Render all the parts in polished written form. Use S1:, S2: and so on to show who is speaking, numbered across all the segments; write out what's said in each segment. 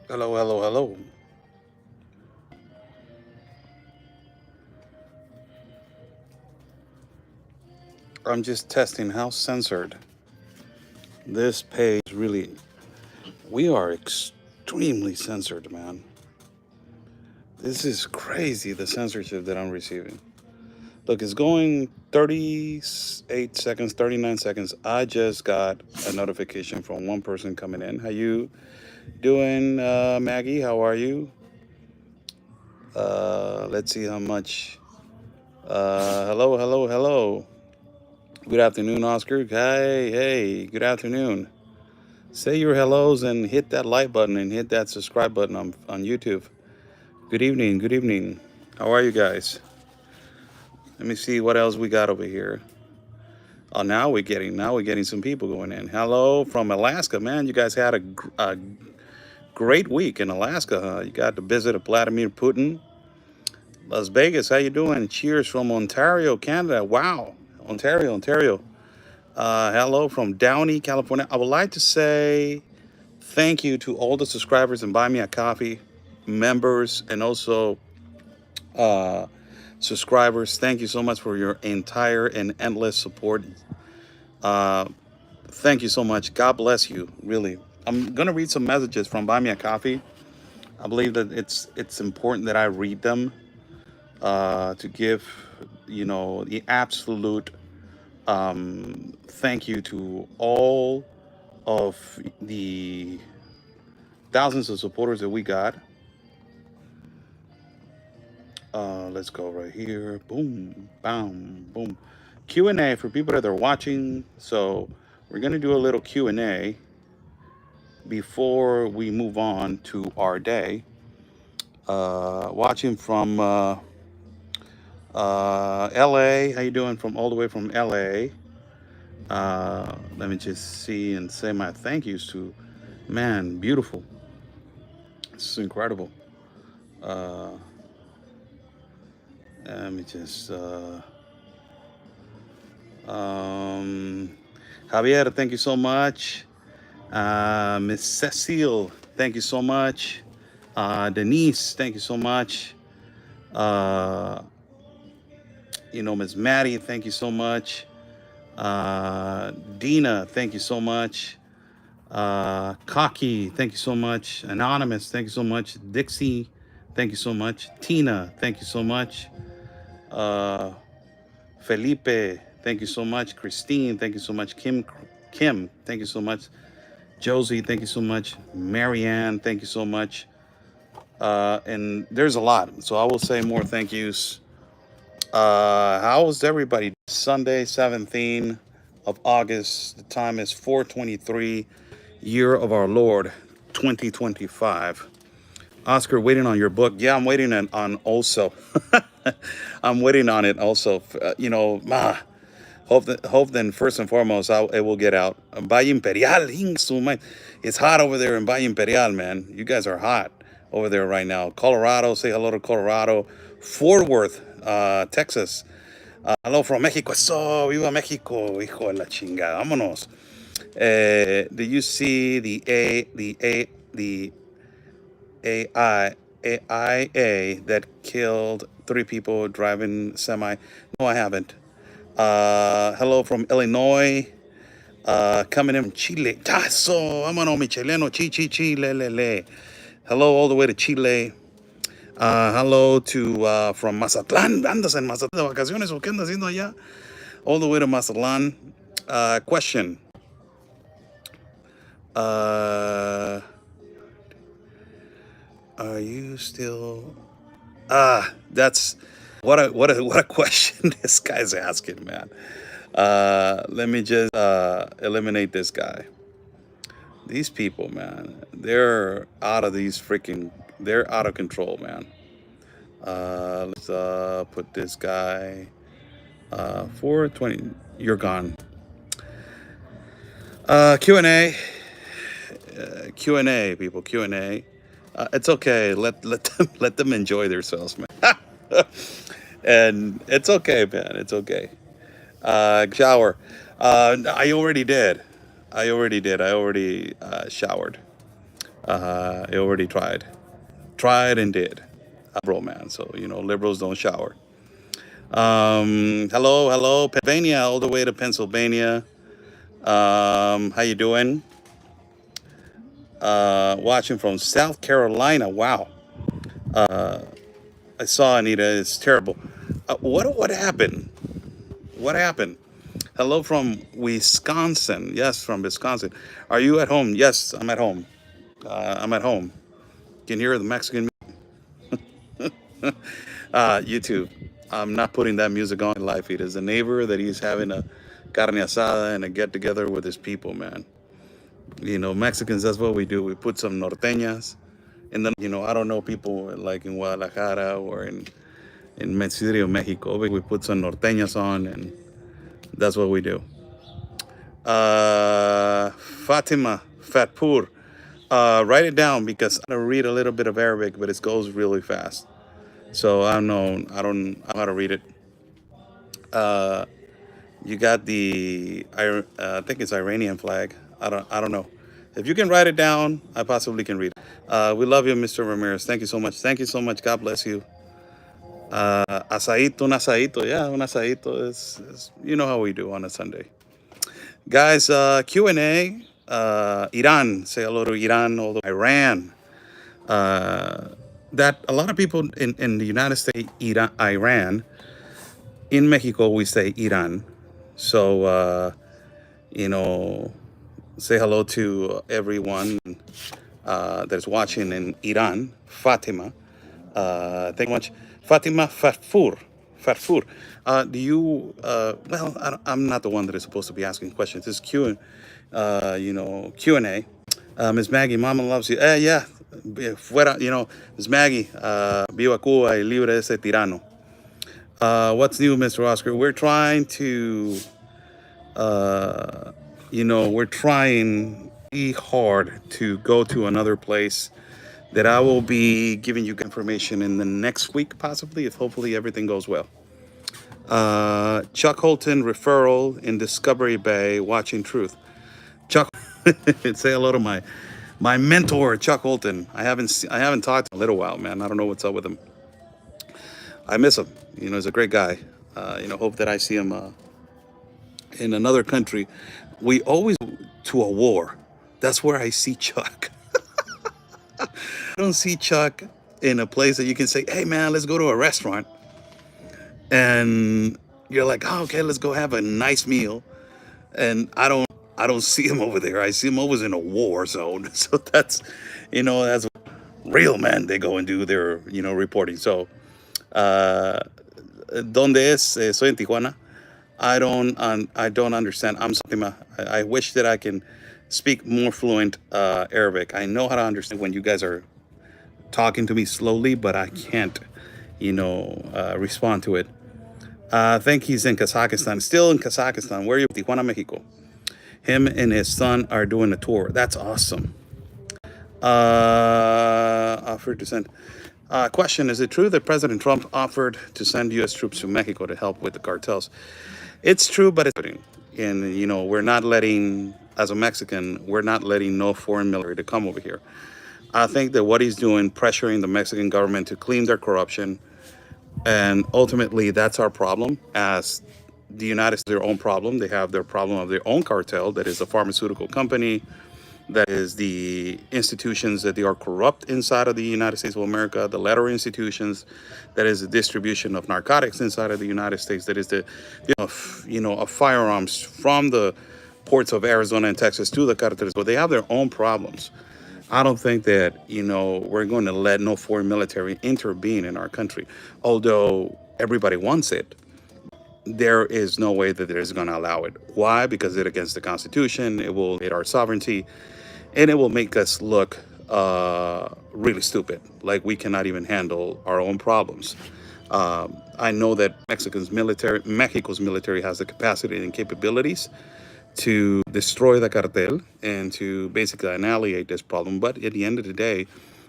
S1: Hello, hello, hello. I'm just testing how censored this page really. We are extremely censored, man. This is crazy, the censorship that I'm receiving. Look, it's going 38 seconds, 39 seconds. I just got a notification from one person coming in. How you doing, Maggie? How are you? Let's see how much. Hello, hello, hello. Good afternoon, Oscar. Hey, hey, good afternoon. Say your hellos and hit that like button and hit that subscribe button on YouTube. Good evening, good evening. How are you guys? Let me see what else we got over here. Oh, now we're getting some people going in. Hello from Alaska, man. You guys had a great week in Alaska, huh? You got to visit Vladimir Putin. Las Vegas, how you doing? Cheers from Ontario, Canada. Wow, Ontario, Ontario. Hello from Downey, California. I would like to say thank you to all the subscribers and Buy Me a Coffee members and also uh, subscribers. Thank you so much for your entire and endless support. Uh, Thank you so much. God bless you. Really, I'm gonna read some messages from Buy Me a Coffee. I believe that it's important that I read them to give the absolute thank you to all of the thousands of supporters that we got. Let's go right here. Boom, bam, boom. Q&A for people that are watching. So we're gonna do a little Q&A before we move on to our day. Watching from LA. How you doing from all the way from LA? Let me just see and say my thank yous to, man, beautiful. This is incredible. Uh, Let me just, um, Javier, thank you so much. Miss Cecile, thank you so much. Denise, thank you so much. Uh, Miss Maddie, thank you so much. Dina, thank you so much. Cocky, thank you so much. Anonymous, thank you so much. Dixie, thank you so much. Tina, thank you so much. Uh, Felipe, thank you so much. Christine, thank you so much. Kim, thank you so much. Josie, thank you so much. Marianne, thank you so much. And there's a lot, so I will say more thank yous. How is everybody? Sunday, 17th of August. The time is 4:23, year of our Lord, 2025. Oscar, waiting on your book. Yeah, I'm waiting on also. I'm waiting on it also. Hope then first and foremost it will get out. Valle Imperial, it's hot over there in Valle Imperial, man. You guys are hot over there right now. Colorado, say hello to Colorado. Fort Worth, Texas. Hello from Mexico. Eso, viva Mexico, hijo de la chingada. Vámonos. Do you see the AIA that killed three people driving semi? No, I haven't. Hello from Illinois. Coming in from Chile. Tazo, vámonos, mi chileno, chi, le, le, le. Hello, all the way to Chile. Hello to from Mazatlán. ¿Andas en Mazatlán de vacaciones o qué andas haciendo allá? All the way to Mazatlán. Question. Are you still? That's what a question this guy's asking, man. Let me just eliminate this guy. These people, man, they're out of these freaking. They're out of control, man. Let's put this guy 420. You're gone. Q&A. Q&A, people. Q&A. It's okay. Let them let them enjoy themselves, man. And it's okay, man. It's okay. Shower. I already did. I already showered. It already tried and did. Bro, man. So liberals don't shower. Hello, Pennsylvania, all the way to Pennsylvania. How you doing? Watching from South Carolina. Wow. I saw Anita. It's terrible. What happened? What happened? Hello from Wisconsin. Yes, from Wisconsin. Are you at home? Yes, I'm at home. I'm at home. Can you hear the Mexican? YouTube. I'm not putting that music on in live feed. As a neighbor that he's having a carne asada and a get together with his people, man. Mexicans, that's what we do. We put some norteñas. And then, I don't know people like in Guadalajara or in Mexico, Mexico. We put some norteñas on, and that's what we do. Fatima Fatpur. Write it down because I read a little bit of Arabic, but it goes really fast. So I don't know how to read it. You got I think it's Iranian flag. I don't know. If you can write it down, I possibly can read it. We love you, Mr. Ramirez. Thank you so much. Thank you so much. God bless you. Asaito, un asaito. Yeah, un asaito is you know how we do on a Sunday. Guys, Q&A. Iran. Say hello to Iran, although Iran. That a lot of people in the United States, Iran. In Mexico, we say Iran. So, say hello to everyone that's watching in Iran. Fatima. Thank you much. Fatima Fatfur. Fatfur. Do you, well, I'm not the one that is supposed to be asking questions. It's Q&A. Ms. Maggie, Mama loves you. Yeah. Fuera, Ms. Maggie, viva Cuba y libre ese tirano. What's new, Mr. Oscar? We're trying to, we're trying hard to go to another place that I will be giving you information in the next week, possibly, if hopefully everything goes well. Chuck Holton referral in Discovery Bay, watching Truth. Chuck, say hello to my mentor, Chuck Holton. I haven't talked to him in a little while, man. I don't know what's up with him. I miss him. He's a great guy. Hope that I see him in another country. We always go to a war. That's where I see Chuck. I don't see Chuck in a place that you can say, hey, man, let's go to a restaurant. And you're like, oh, okay, let's go have a nice meal. And I don't see him over there. I see him always in a war zone. So that's what real men, they go and do their, reporting. So, ¿dónde es? Soy en Tijuana. I don't understand. I wish that I can speak more fluent Arabic. I know how to understand when you guys are talking to me slowly, but I can't, respond to it. I think he's in Kazakhstan. Still in Kazakhstan. Where are you? Tijuana, Mexico. Him and his son are doing a tour. That's awesome. Offered to send. Question: is it true that President Trump offered to send U.S. troops to Mexico to help with the cartels? It's true, but it's and we're not letting, as a Mexican, we're not letting no foreign military to come over here. I think that what he's doing, pressuring the Mexican government to clean their corruption, and ultimately that's our problem. As the United States, their own problem. They have their problem of their own cartel, that is a pharmaceutical company, that is the institutions that they are corrupt inside of the United States of America, the letter institutions, that is the distribution of narcotics inside of the United States, that is the, of firearms from the ports of Arizona and Texas to the cartels. But they have their own problems. I don't think that, we're going to let no foreign military intervene in our country, although everybody wants it. There is no way that it is going to allow it. Why? Because it's against the Constitution. It will hit our sovereignty, and it will make us look really stupid, like we cannot even handle our own problems. I know that Mexico's military has the capacity and capabilities to destroy the cartel and to basically annihilate this problem. But at the end of the day,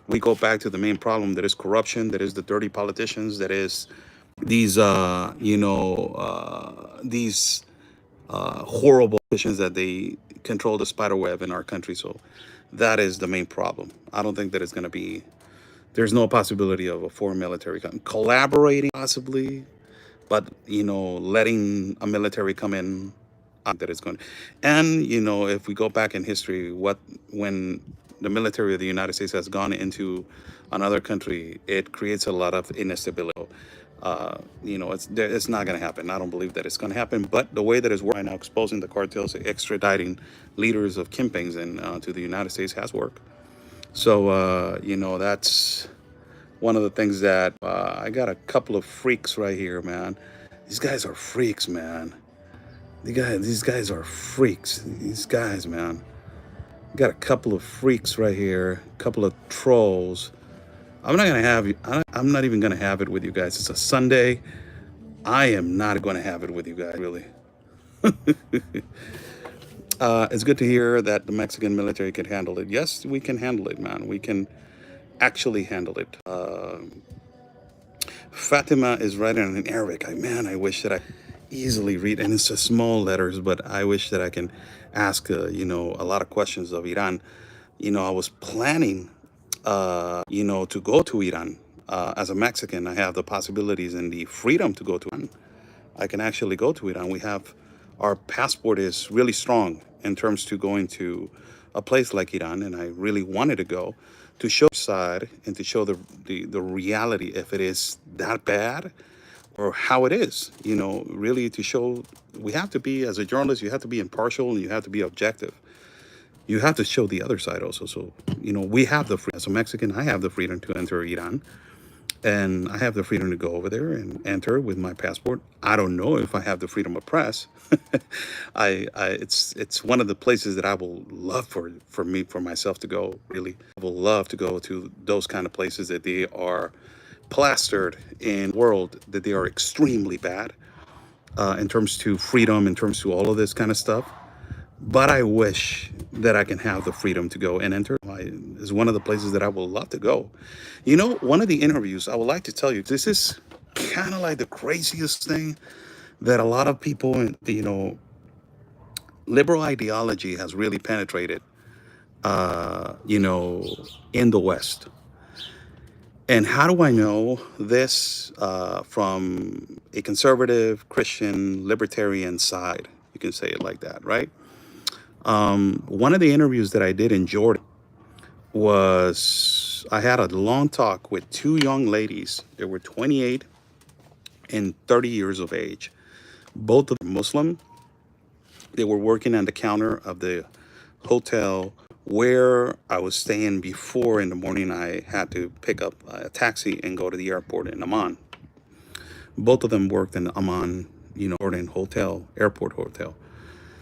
S1: we go back to the main problem, that is corruption, that is the dirty politicians, that is these horrible politicians that they control the spider web in our country. So That is the main problem. I don't think that it's going to be, there's no possibility of a foreign military collaborating possibly, but letting a military come in, I think that it's going. And if we go back in history, when the military of the United States has gone into another country, it creates a lot of instability. It's not going to happen. I don't believe that it's going to happen. But the way that it's working right now, exposing the cartels, extraditing leaders of kingpins and to the United States has worked. So that's one of the things that I got a couple of freaks right here, man. These guys are freaks, man. These guys are freaks. These guys, man. Got a couple of freaks right here. A couple of trolls. I'm not gonna have you. I'm not even gonna have it with you guys. It's a Sunday. I am not gonna have it with you guys, really. It's good to hear that the Mexican military can handle it. Yes, we can handle it, man. We can actually handle it. Fatima is writing in Arabic. Man, I wish that I easily read, and it's just small letters, but I wish that I can ask, a lot of questions of Iran. I was planning, to go to Iran. As a Mexican, I have the possibilities and the freedom to go to Iran. I can actually go to Iran. Our passport is really strong in terms to going to a place like Iran, and I really wanted to go to show side and to show the reality, if it is that bad or how it is, really to show. We have to be, as a journalist, you have to be impartial and you have to be objective. You have to show the other side also. So, we have the freedom. As a Mexican, I have the freedom to enter Iran. And I have the freedom to go over there and enter with my passport. I don't know if I have the freedom of press. It's one of the places that I will love for myself to go. Really, I will love to go to those kind of places that they are plastered in the world, that they are extremely bad in terms to freedom, in terms to all of this kind of stuff. But I wish that I can have the freedom to go and enter. Is one of the places that I would love to go. One of the interviews, I would like to tell you, this is kind of like the craziest thing that a lot of people, liberal ideology has really penetrated, in the West. And how do I know this from a conservative, Christian, libertarian side? You can say it like that, right? One of the interviews that I did in Jordan was, I had a long talk with two young ladies. They were 28 and 30 years of age. Both of them Muslim. They were working on the counter of the hotel where I was staying before. In the morning, I had to pick up a taxi and go to the airport in Amman. Both of them worked in Amman, Jordan airport hotel.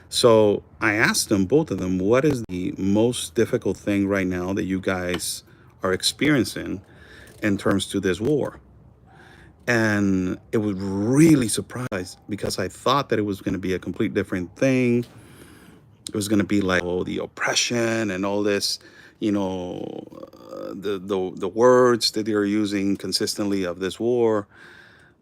S1: So I asked them, both of them, what is the most difficult thing right now that you guys are experiencing in terms to this war? And it was really surprised, because I thought that it was going to be a complete different thing. It was going to be like, the oppression and all this, the words that they are using consistently of this war.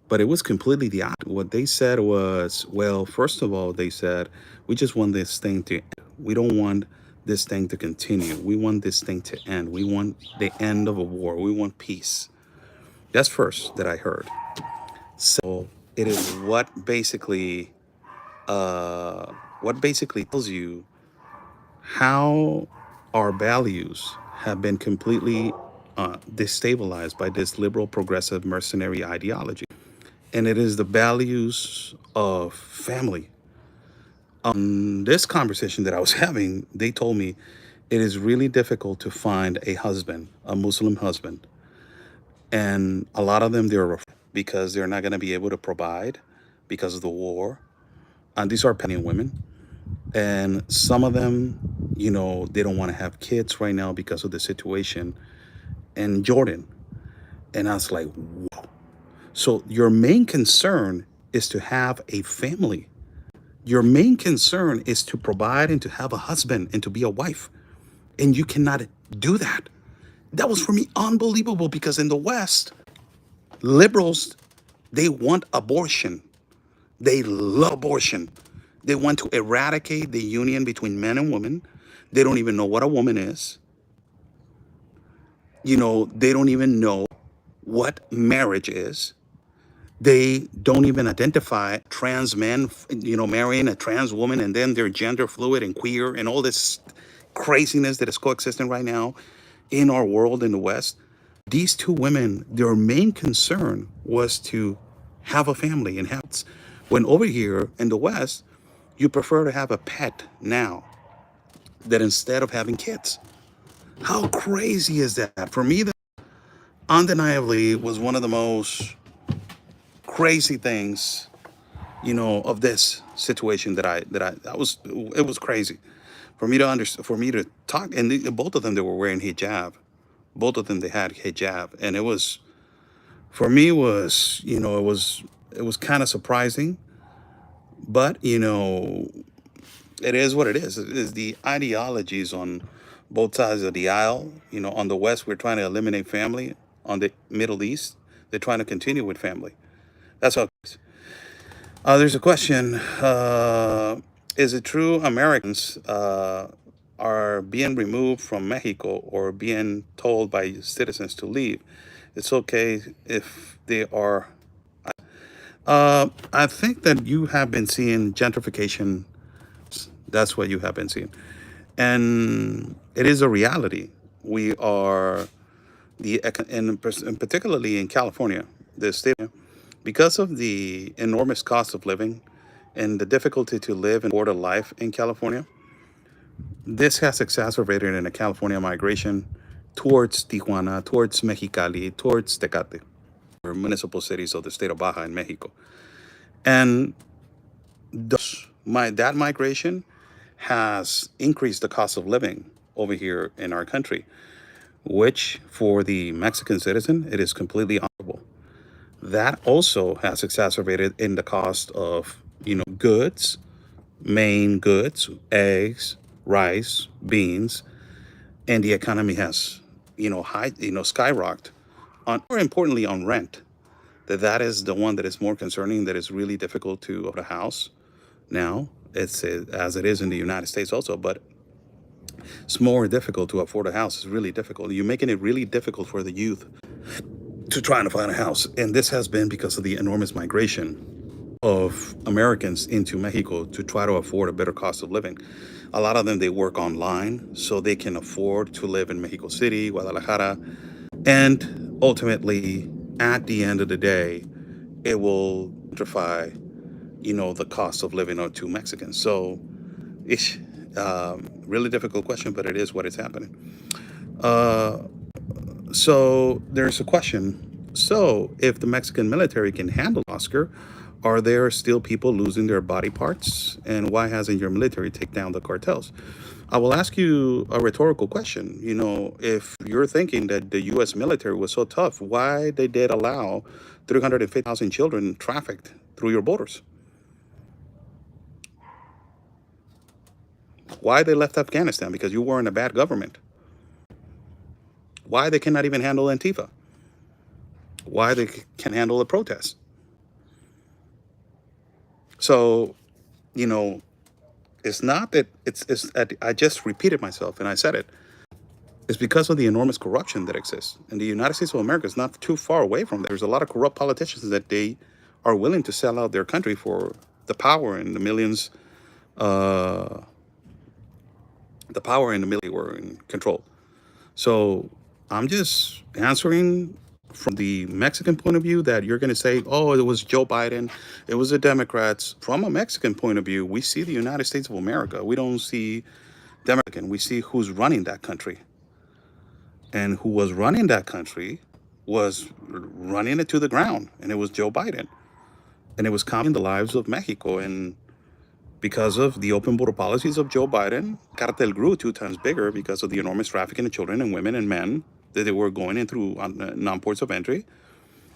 S1: But it was completely the opposite. What they said was, well, first of all, they said, we just want this thing to end. We don't want this thing to continue. We want this thing to end. We want the end of a war. We want peace. That's first that I heard. So it is what basically tells you how our values have been completely destabilized by this liberal, progressive, mercenary ideology. And it is the values of family. This conversation that I was having, they told me it is really difficult to find a husband, a Muslim husband. And a lot of them, they're afraid because they're not going to be able to provide because of the war. And these are Palestinian women. And some of them, they don't want to have kids right now because of the situation in Jordan. And I was like, whoa. So your main concern is to have a family. Your main concern is to provide and to have a husband and to be a wife. And you cannot do that. That was for me unbelievable, because in the West, liberals, they want abortion. They love abortion. They want to eradicate the union between men and women. They don't even know what a woman is. They don't even know what marriage is. They don't even identify trans men, marrying a trans woman, and then they're gender fluid and queer and all this craziness that is coexisting right now in our world in the West. These two women, their main concern was to have a family and have, when over here in the West, you prefer to have a pet now that instead of having kids. How crazy is that? For me, that undeniably was one of the most crazy things, of this situation that was, it was crazy for me to understand, for me to talk. And both of them, they were wearing hijab. Both of them, they had hijab. And it was, for me, was, it was kind of surprising, but, it is what it is. It is the ideologies on both sides of the aisle. On the West, we're trying to eliminate family. On the Middle East, they're trying to continue with family. That's how it is. There's a question. Is it true Americans are being removed from Mexico or being told by citizens to leave? It's okay if they are. I think that you have been seeing gentrification. That's what you have been seeing. And it is a reality. We are and particularly in California, the state, because of the enormous cost of living and the difficulty to live and afford a life in California. This has exacerbated in a California migration towards Tijuana, towards Mexicali, towards Tecate, or municipal cities of the state of Baja in Mexico. And that migration has increased the cost of living over here in our country, which for the Mexican citizen, it is completely honorable. That also has exacerbated in the cost of, goods, main goods, eggs, rice, beans, and the economy has, skyrocketed on, more importantly, on rent. That is the one that is more concerning, that is really difficult to own a house now. It's as it is in the United States also, but it's more difficult to afford a house. It's really difficult. You're making it really difficult for the youth to try and find a house. And this has been because of the enormous migration of Americans into Mexico to try to afford a better cost of living. A lot of them, they work online so they can afford to live in Mexico City, Guadalajara. And ultimately, at the end of the day, it will gentrify, the cost of living to Mexicans. So it's really difficult question, but it is what is happening. So there's a question. So if the Mexican military can handle Oscar, are there still people losing their body parts? And why hasn't your military taken down the cartels? I will ask you a rhetorical question. If you're thinking that the U.S. military was so tough, why they did allow 350,000 children trafficked through your borders? Why they left Afghanistan? Because you were in a bad government. Why they cannot even handle Antifa? Why they can handle the protests? So, it's not that it's I just repeated myself and I said it. It's because of the enormous corruption that exists. And the United States of America is not too far away from that. There's a lot of corrupt politicians that they are willing to sell out their country for the power and the millions, the power and the millions were in control. So I'm just answering from the Mexican point of view that you're going to say, oh, it was Joe Biden, it was the Democrats. From a Mexican point of view, we see the United States of America. We don't see Democrat. We see who's running that country. And who was running that country was running it to the ground. And it was Joe Biden. And it was coming the lives of Mexico. And because of the open border policies of Joe Biden, cartel grew 2 times bigger because of the enormous trafficking of children and women and men that they were going in through non-ports of entry,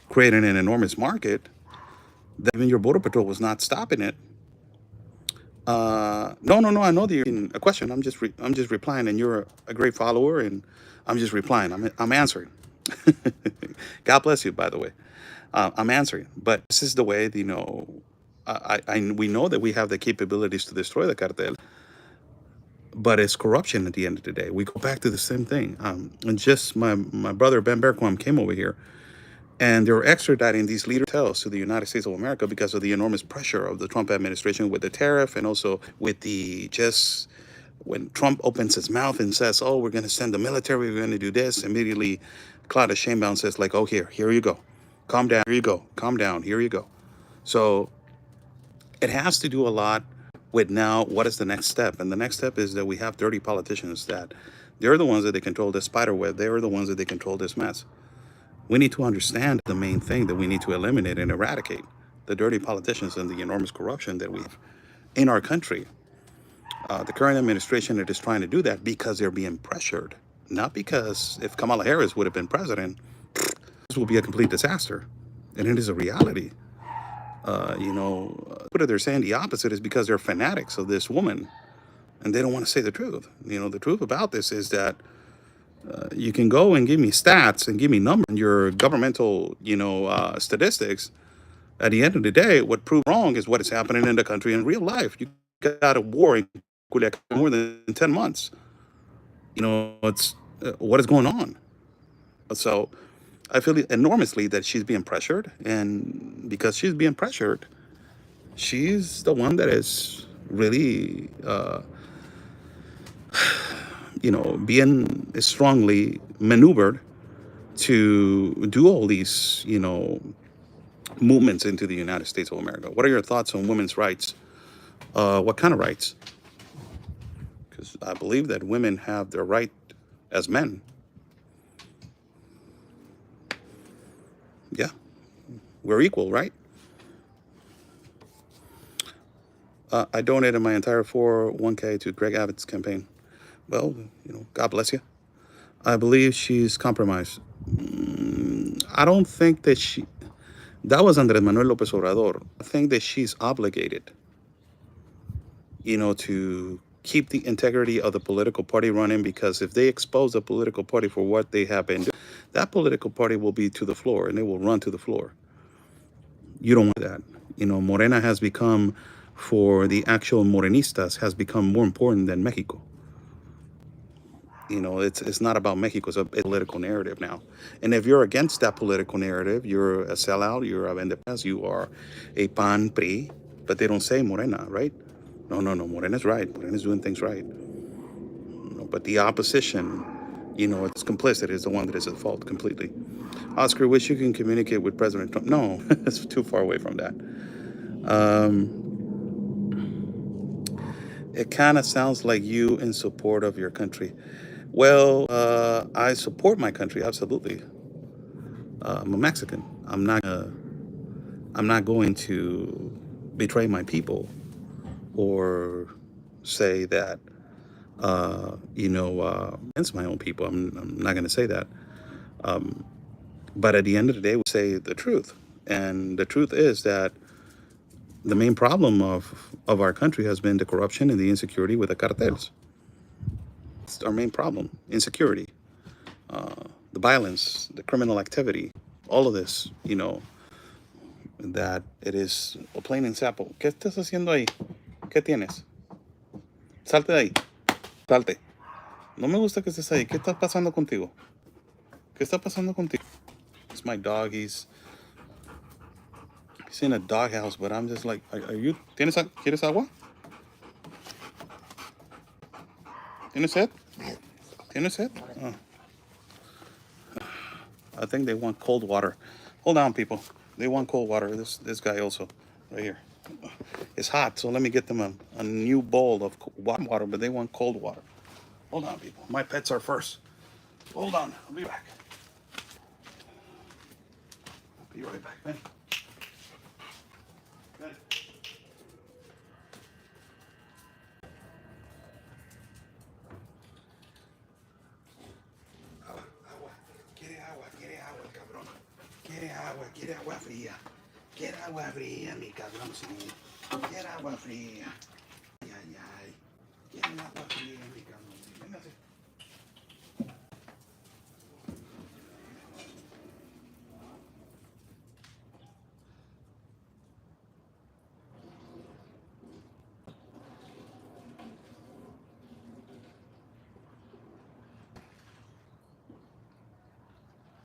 S1: creating an enormous market that even your border patrol was not stopping it. No. I know that you're in a question. I'm just replying, and you're a great follower, and I'm just replying. I'm answering. God bless you, by the way. I'm answering, but this is the way. We know that we have the capabilities to destroy the cartel. but it's corruption at the end of the day. We go back to the same thing. And just my brother Ben Berquam came over here, and they're extraditing these leaders to the United States of America because of the enormous pressure of the Trump administration with the tariff, and also with the just when Trump opens his mouth and says, "Oh, we're going to send the military, we're going to do this," immediately Claudia Sheinbaum says, like, "Oh, here you go, calm down, here you go, calm down, here you go." So it has to do a lot with now what is the next step, and the next step is that we have dirty politicians that they're the ones that they control this spider web. They're the ones that they control this mess. We need to understand the main thing that we need to eliminate and eradicate: the dirty politicians and the enormous corruption that we have in our country. The current administration is trying to do that because they're being pressured, not because if Kamala Harris would have been president, this will be a complete disaster. And it is a reality. But they're saying the opposite is because they're fanatics of this woman and they don't want to say the truth. The truth about this is that you can go and give me stats and give me numbers and your governmental, statistics. At the end of the day, what proves wrong is what is happening in the country in real life. You got a war in Culiacan more than 10 months. It's what is going on. So I feel enormously that she's being pressured. And because she's being pressured, she's the one that is really, being strongly maneuvered to do all these, movements into the United States of America. What are your thoughts on women's rights? What kind of rights? Because I believe that women have their right as men. Yeah, we're equal, right? I donated my entire 401k to Greg Abbott's campaign. Well, God bless you. I believe she's compromised. I don't think that that was Andrés Manuel López Obrador. I think that she's obligated, to keep the integrity of the political party running, because if they expose the political party for what they have been doing, that political party will be to the floor and they will run to the floor. You don't want that. Morena has become, for the actual Morenistas, has become more important than Mexico. It's not about Mexico. It's a political narrative now. And if you're against that political narrative, you're a sellout, you're a vendepas, you are a PAN, PRI, but they don't say Morena, right? No, Morena's right. Morena's doing things right. But the opposition, it's complicit, is the one that is at fault completely. Oscar, wish you can communicate with President Trump. No, it's too far away from that. It kind of sounds like you in support of your country. Well, I support my country, absolutely. I'm a Mexican. I'm not going to betray my people or say that, against my own people. I'm not going to say that. But at the end of the day, we say the truth. And the truth is that the main problem of our country has been the corruption and the insecurity with the cartels. It's our main problem: insecurity, the violence, the criminal activity, all of this, that it is a plain and simple. ¿Qué estás haciendo ahí? ¿Qué tienes? Salte de ahí. Salte. No me gusta que estés ahí. ¿Qué está pasando contigo? ¿Qué está pasando contigo? It's my dog. He's in a doghouse, but I'm just like, are you? ¿Quieres agua? ¿Tienes sed? ¿Tienes sed? Oh. I think they want cold water. Hold on, people. They want cold water. This guy also, right here. It's hot, so let me get them a new bowl of warm water, but they want cold water. Hold on, people. My pets are first. Hold on. I'll be back. I'll be right back, man. Quiere agua fría. Quiere agua fría, mi cabrón, sí. Quiere agua fría. Ay, ay, ay. Quiere agua fría, mi cabrón, sí. Véngase.